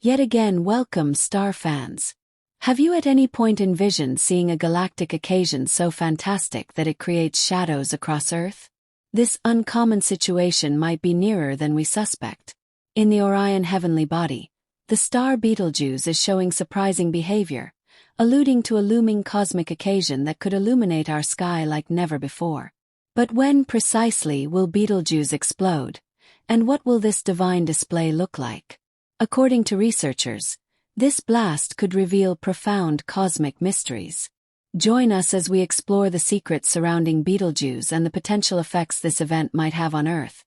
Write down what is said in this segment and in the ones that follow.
Yet again, welcome, star fans. Have you at any point envisioned seeing a galactic occasion so fantastic that it creates shadows across Earth? This uncommon situation might be nearer than we suspect. In the Orion heavenly body, the star Betelgeuse is showing surprising behavior, alluding to a looming cosmic occasion that could illuminate our sky like never before. But when precisely will Betelgeuse explode? And what will this divine display look like? According to researchers, this blast could reveal profound cosmic mysteries. Join us as we explore the secrets surrounding Betelgeuse and the potential effects this event might have on Earth,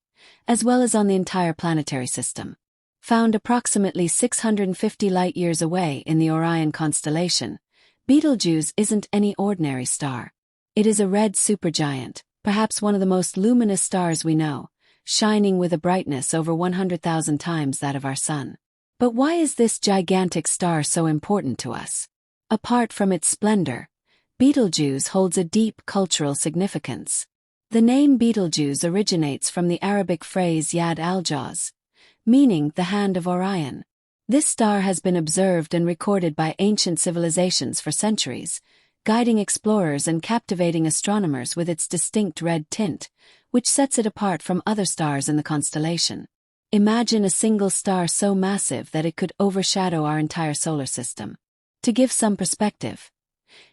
as well as on the entire planetary system. Found approximately 650 light-years away in the Orion constellation, Betelgeuse isn't any ordinary star. It is a red supergiant, perhaps one of the most luminous stars we know, shining with a brightness over 100,000 times that of our Sun. But why is this gigantic star so important to us? Apart from its splendor, Betelgeuse holds a deep cultural significance. The name Betelgeuse originates from the Arabic phrase Yad al-Jawz, meaning the hand of Orion. This star has been observed and recorded by ancient civilizations for centuries, guiding explorers and captivating astronomers with its distinct red tint, which sets it apart from other stars in the constellation. Imagine a single star so massive that it could overshadow our entire solar system. To give some perspective,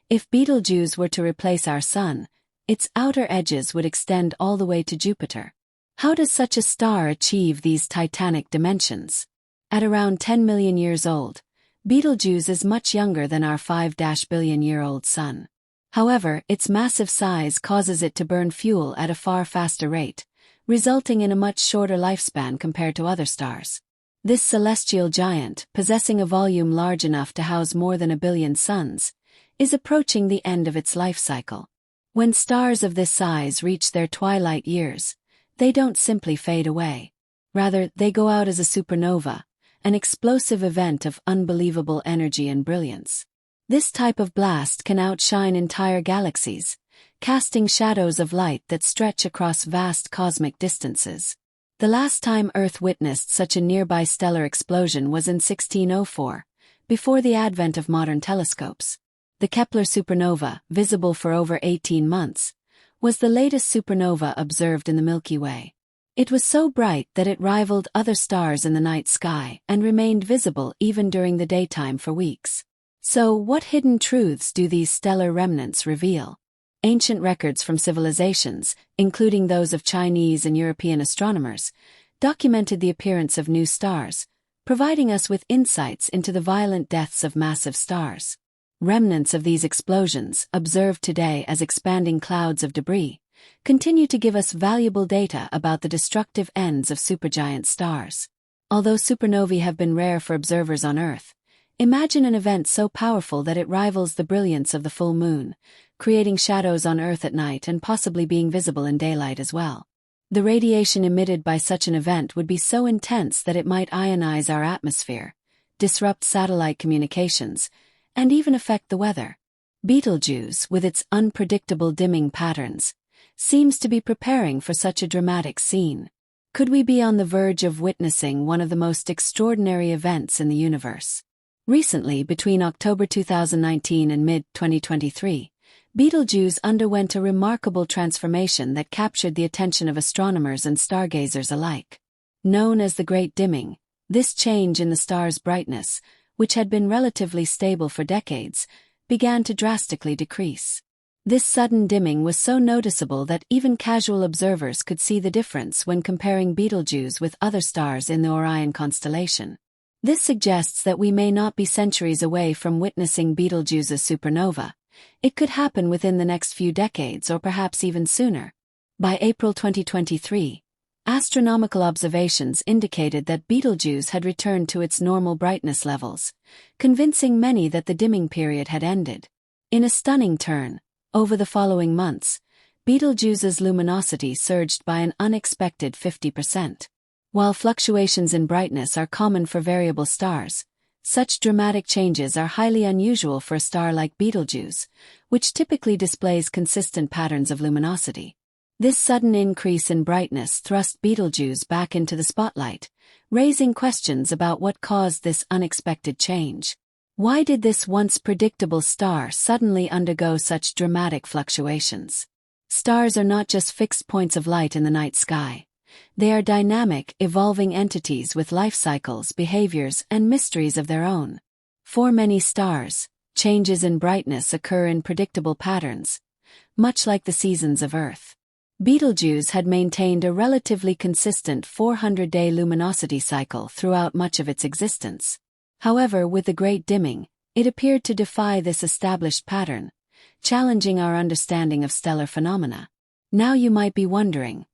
if Betelgeuse were to replace our Sun, its outer edges would extend all the way to Jupiter. How does such a star achieve these titanic dimensions? At around 10 million years old, Betelgeuse is much younger than our 5-billion-year-old Sun. However, its massive size causes it to burn fuel at a far faster rate, resulting in a much shorter lifespan compared to other stars. This celestial giant, possessing a volume large enough to house more than 1 billion suns, is approaching the end of its life cycle. When stars of this size reach their twilight years, they don't simply fade away. Rather, they go out as a supernova, an explosive event of unbelievable energy and brilliance. This type of blast can outshine entire galaxies, casting shadows of light that stretch across vast cosmic distances. The last time Earth witnessed such a nearby stellar explosion was in 1604, before the advent of modern telescopes. The Kepler supernova, visible for over 18 months, was the latest supernova observed in the Milky Way. It was so bright that it rivaled other stars in the night sky and remained visible even during the daytime for weeks. So, what hidden truths do these stellar remnants reveal? Ancient records from civilizations, including those of Chinese and European astronomers, documented the appearance of new stars, providing us with insights into the violent deaths of massive stars. Remnants of these explosions, observed today as expanding clouds of debris, continue to give us valuable data about the destructive ends of supergiant stars. Although supernovae have been rare for observers on Earth, imagine an event so powerful that it rivals the brilliance of the full moon, creating shadows on Earth at night and possibly being visible in daylight as well. The radiation emitted by such an event would be so intense that it might ionize our atmosphere, disrupt satellite communications, and even affect the weather. Betelgeuse, with its unpredictable dimming patterns, seems to be preparing for such a dramatic scene. Could we be on the verge of witnessing one of the most extraordinary events in the universe? Recently, between October 2019 and mid-2023, Betelgeuse underwent a remarkable transformation that captured the attention of astronomers and stargazers alike. Known as the Great Dimming, this change in the star's brightness, which had been relatively stable for decades, began to drastically decrease. This sudden dimming was so noticeable that even casual observers could see the difference when comparing Betelgeuse with other stars in the Orion constellation. This suggests that we may not be centuries away from witnessing Betelgeuse's supernova. It could happen within the next few decades or perhaps even sooner. By April 2023, astronomical observations indicated that Betelgeuse had returned to its normal brightness levels, convincing many that the dimming period had ended. In a stunning turn, over the following months, Betelgeuse's luminosity surged by an unexpected 50%. While fluctuations in brightness are common for variable stars, such dramatic changes are highly unusual for a star like Betelgeuse, which typically displays consistent patterns of luminosity. This sudden increase in brightness thrust Betelgeuse back into the spotlight, raising questions about what caused this unexpected change. Why did this once predictable star suddenly undergo such dramatic fluctuations? Stars are not just fixed points of light in the night sky. They are dynamic, evolving entities with life cycles, behaviors, and mysteries of their own. For many stars, changes in brightness occur in predictable patterns, much like the seasons of Earth. Betelgeuse had maintained a relatively consistent 400-day luminosity cycle throughout much of its existence. However, with the Great Dimming, it appeared to defy this established pattern, challenging our understanding of stellar phenomena. Now you might be wondering,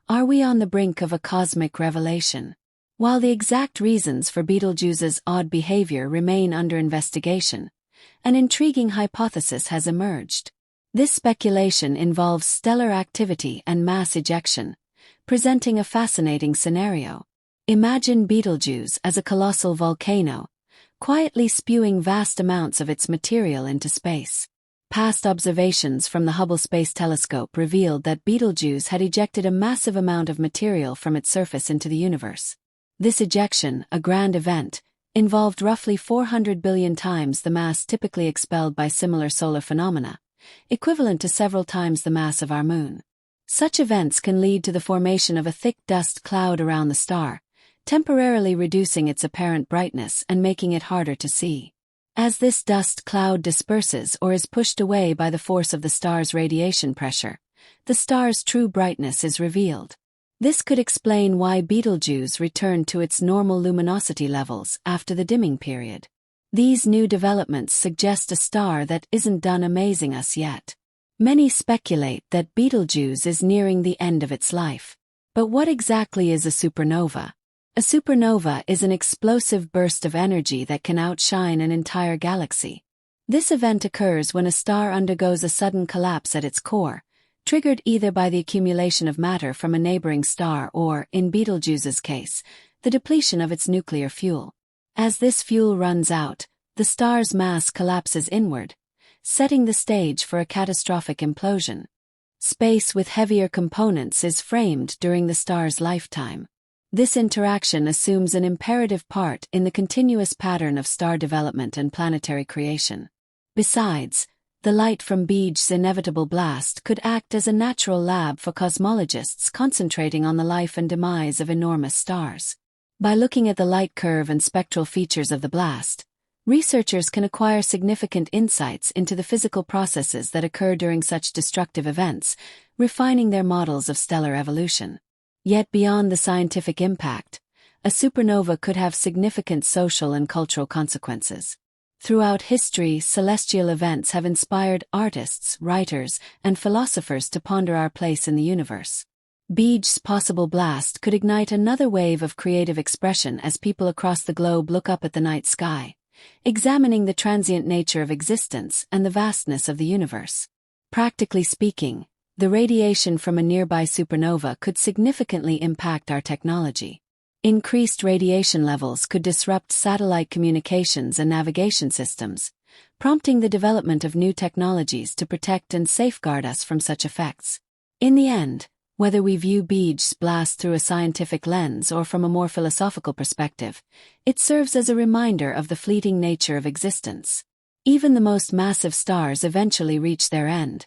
are we on the brink of a cosmic revelation? While the exact reasons for Betelgeuse's odd behavior remain under investigation, an intriguing hypothesis has emerged. This speculation involves stellar activity and mass ejection, presenting a fascinating scenario. Imagine Betelgeuse as a colossal volcano, quietly spewing vast amounts of its material into space. Past observations from the Hubble Space Telescope revealed that Betelgeuse had ejected a massive amount of material from its surface into the universe. This ejection, a grand event, involved roughly 400 billion times the mass typically expelled by similar solar phenomena, equivalent to several times the mass of our Moon. Such events can lead to the formation of a thick dust cloud around the star, temporarily reducing its apparent brightness and making it harder to see. As this dust cloud disperses or is pushed away by the force of the star's radiation pressure, the star's true brightness is revealed. This could explain why Betelgeuse returned to its normal luminosity levels after the dimming period. These new developments suggest a star that isn't done amazing us yet. Many speculate that Betelgeuse is nearing the end of its life. But what exactly is a supernova? A supernova is an explosive burst of energy that can outshine an entire galaxy. This event occurs when a star undergoes a sudden collapse at its core, triggered either by the accumulation of matter from a neighboring star or, in Betelgeuse's case, the depletion of its nuclear fuel. As this fuel runs out, the star's mass collapses inward, setting the stage for a catastrophic implosion. Space with heavier components is framed during the star's lifetime. This interaction assumes an imperative part in the continuous pattern of star development and planetary creation. Besides, the light from Betelgeuse's inevitable blast could act as a natural lab for cosmologists concentrating on the life and demise of enormous stars. By looking at the light curve and spectral features of the blast, researchers can acquire significant insights into the physical processes that occur during such destructive events, refining their models of stellar evolution. Yet beyond the scientific impact, a supernova could have significant social and cultural consequences. Throughout history, celestial events have inspired artists, writers, and philosophers to ponder our place in the universe. Betelgeuse's possible blast could ignite another wave of creative expression as people across the globe look up at the night sky, examining the transient nature of existence and the vastness of the universe. Practically speaking, the radiation from a nearby supernova could significantly impact our technology. Increased radiation levels could disrupt satellite communications and navigation systems, prompting the development of new technologies to protect and safeguard us from such effects. In the end, whether we view Betelgeuse's blast through a scientific lens or from a more philosophical perspective, it serves as a reminder of the fleeting nature of existence. Even the most massive stars eventually reach their end,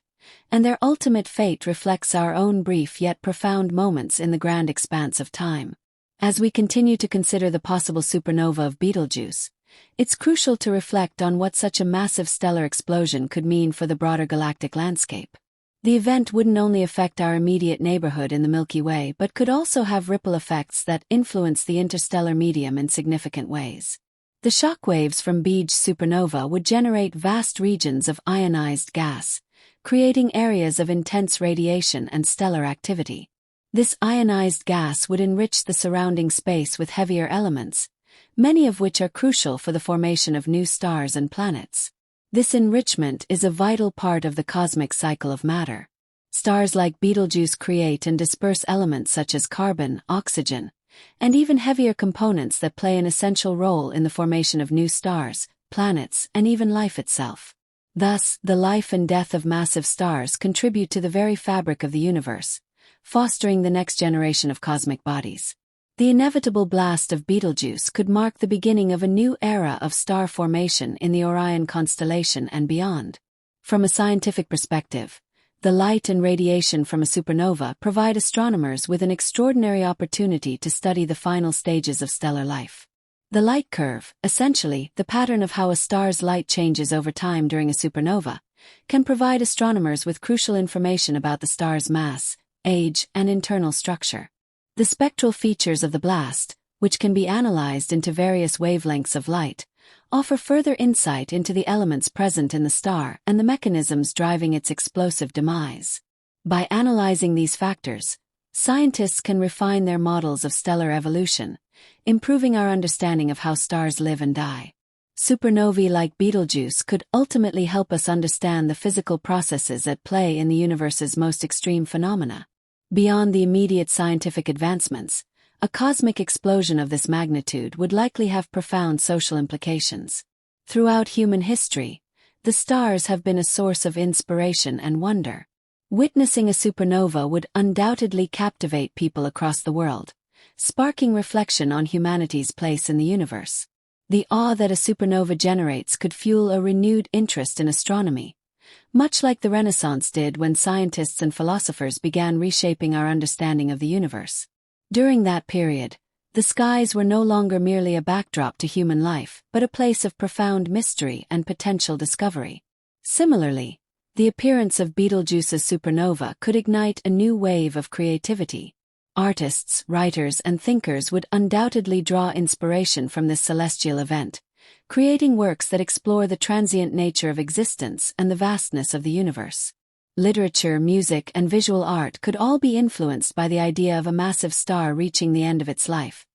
and their ultimate fate reflects our own brief yet profound moments in the grand expanse of time. As we continue to consider the possible supernova of Betelgeuse, it's crucial to reflect on what such a massive stellar explosion could mean for the broader galactic landscape. The event wouldn't only affect our immediate neighborhood in the Milky Way but could also have ripple effects that influence the interstellar medium in significant ways. The shockwaves from Betelgeuse's supernova would generate vast regions of ionized gas, creating areas of intense radiation and stellar activity. This ionized gas would enrich the surrounding space with heavier elements, many of which are crucial for the formation of new stars and planets. This enrichment is a vital part of the cosmic cycle of matter. Stars like Betelgeuse create and disperse elements such as carbon, oxygen, and even heavier components that play an essential role in the formation of new stars, planets, and even life itself. Thus, the life and death of massive stars contribute to the very fabric of the universe, fostering the next generation of cosmic bodies. The inevitable blast of Betelgeuse could mark the beginning of a new era of star formation in the Orion constellation and beyond. From a scientific perspective, the light and radiation from a supernova provide astronomers with an extraordinary opportunity to study the final stages of stellar life. The light curve, essentially the pattern of how a star's light changes over time during a supernova, can provide astronomers with crucial information about the star's mass, age, and internal structure. The spectral features of the blast, which can be analyzed into various wavelengths of light, offer further insight into the elements present in the star and the mechanisms driving its explosive demise. By analyzing these factors, scientists can refine their models of stellar evolution, improving our understanding of how stars live and die. Supernovae like Betelgeuse could ultimately help us understand the physical processes at play in the universe's most extreme phenomena. Beyond the immediate scientific advancements, a cosmic explosion of this magnitude would likely have profound social implications. Throughout human history, the stars have been a source of inspiration and wonder. Witnessing a supernova would undoubtedly captivate people across the world, sparking reflection on humanity's place in the universe. The awe that a supernova generates could fuel a renewed interest in astronomy, much like the Renaissance did when scientists and philosophers began reshaping our understanding of the universe. During that period, the skies were no longer merely a backdrop to human life, but a place of profound mystery and potential discovery. Similarly, the appearance of Betelgeuse's supernova could ignite a new wave of creativity. Artists, writers, and thinkers would undoubtedly draw inspiration from this celestial event, creating works that explore the transient nature of existence and the vastness of the universe. Literature, music, and visual art could all be influenced by the idea of a massive star reaching the end of its life,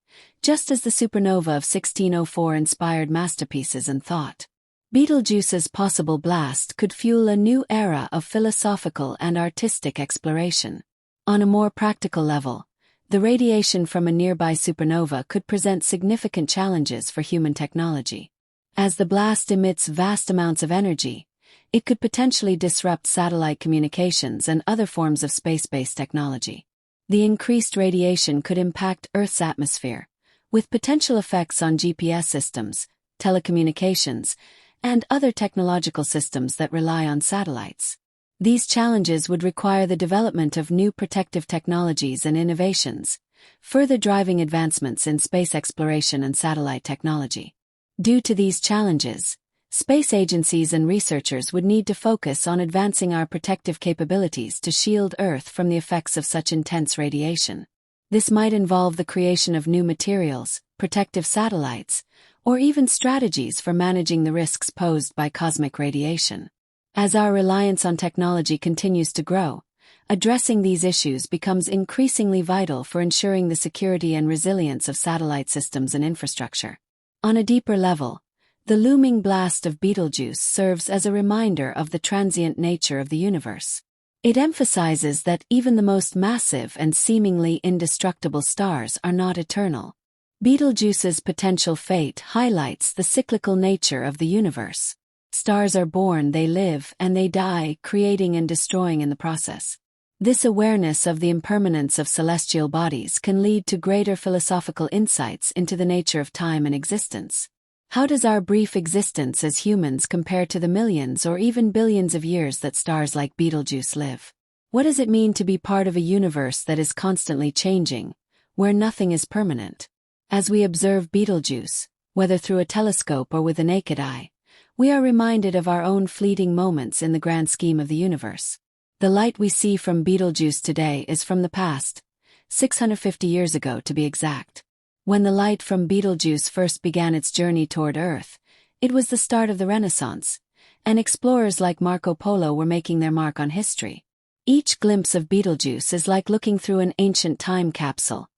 just as the supernova of 1604 inspired masterpieces and thought. Betelgeuse's possible blast could fuel a new era of philosophical and artistic exploration. On a more practical level, the radiation from a nearby supernova could present significant challenges for human technology. As the blast emits vast amounts of energy, it could potentially disrupt satellite communications and other forms of space-based technology. The increased radiation could impact Earth's atmosphere, with potential effects on GPS systems, telecommunications, and other technological systems that rely on satellites. These challenges would require the development of new protective technologies and innovations, further driving advancements in space exploration and satellite technology. Due to these challenges, space agencies and researchers would need to focus on advancing our protective capabilities to shield Earth from the effects of such intense radiation. This might involve the creation of new materials, protective satellites, or even strategies for managing the risks posed by cosmic radiation. As our reliance on technology continues to grow, addressing these issues becomes increasingly vital for ensuring the security and resilience of satellite systems and infrastructure. On a deeper level, the looming blast of Betelgeuse serves as a reminder of the transient nature of the universe. It emphasizes that even the most massive and seemingly indestructible stars are not eternal. Betelgeuse's potential fate highlights the cyclical nature of the universe. Stars are born, they live, and they die, creating and destroying in the process. This awareness of the impermanence of celestial bodies can lead to greater philosophical insights into the nature of time and existence. How does our brief existence as humans compare to the millions or even billions of years that stars like Betelgeuse live? What does it mean to be part of a universe that is constantly changing, where nothing is permanent? As we observe Betelgeuse, whether through a telescope or with the naked eye, we are reminded of our own fleeting moments in the grand scheme of the universe. The light we see from Betelgeuse today is from the past, 650 years ago to be exact. When the light from Betelgeuse first began its journey toward Earth, it was the start of the Renaissance, and explorers like Marco Polo were making their mark on history. Each glimpse of Betelgeuse is like looking through an ancient time capsule,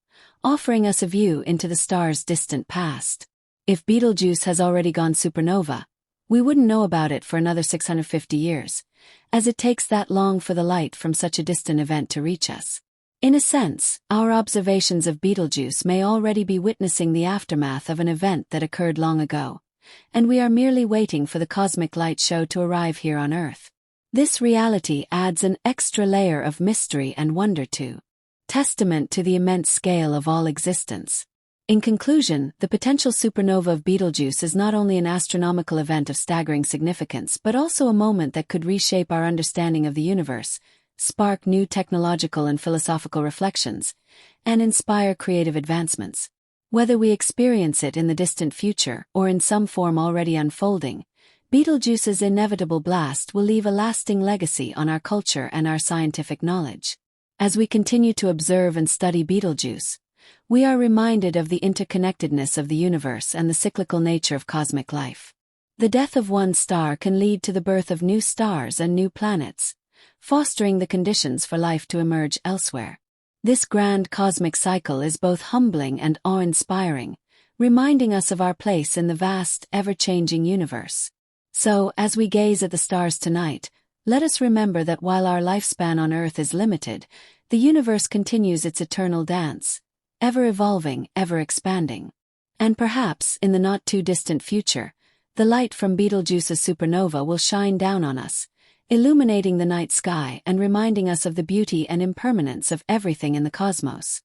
offering us a view into the star's distant past. If Betelgeuse has already gone supernova, we wouldn't know about it for another 650 years, as it takes that long for the light from such a distant event to reach us. In a sense, our observations of Betelgeuse may already be witnessing the aftermath of an event that occurred long ago, and we are merely waiting for the cosmic light show to arrive here on Earth. This reality adds an extra layer of mystery and wonder to testament to the immense scale of all existence. In conclusion, the potential supernova of Betelgeuse is not only an astronomical event of staggering significance but also a moment that could reshape our understanding of the universe, spark new technological and philosophical reflections, and inspire creative advancements. Whether we experience it in the distant future or in some form already unfolding, Betelgeuse's inevitable blast will leave a lasting legacy on our culture and our scientific knowledge. As we continue to observe and study Betelgeuse, we are reminded of the interconnectedness of the universe and the cyclical nature of cosmic life. The death of one star can lead to the birth of new stars and new planets, fostering the conditions for life to emerge elsewhere. This grand cosmic cycle is both humbling and awe-inspiring, reminding us of our place in the vast, ever-changing universe. So, as we gaze at the stars tonight, let us remember that while our lifespan on Earth is limited, the universe continues its eternal dance, ever evolving, ever expanding. And perhaps, in the not-too-distant future, the light from Betelgeuse's supernova will shine down on us, illuminating the night sky and reminding us of the beauty and impermanence of everything in the cosmos.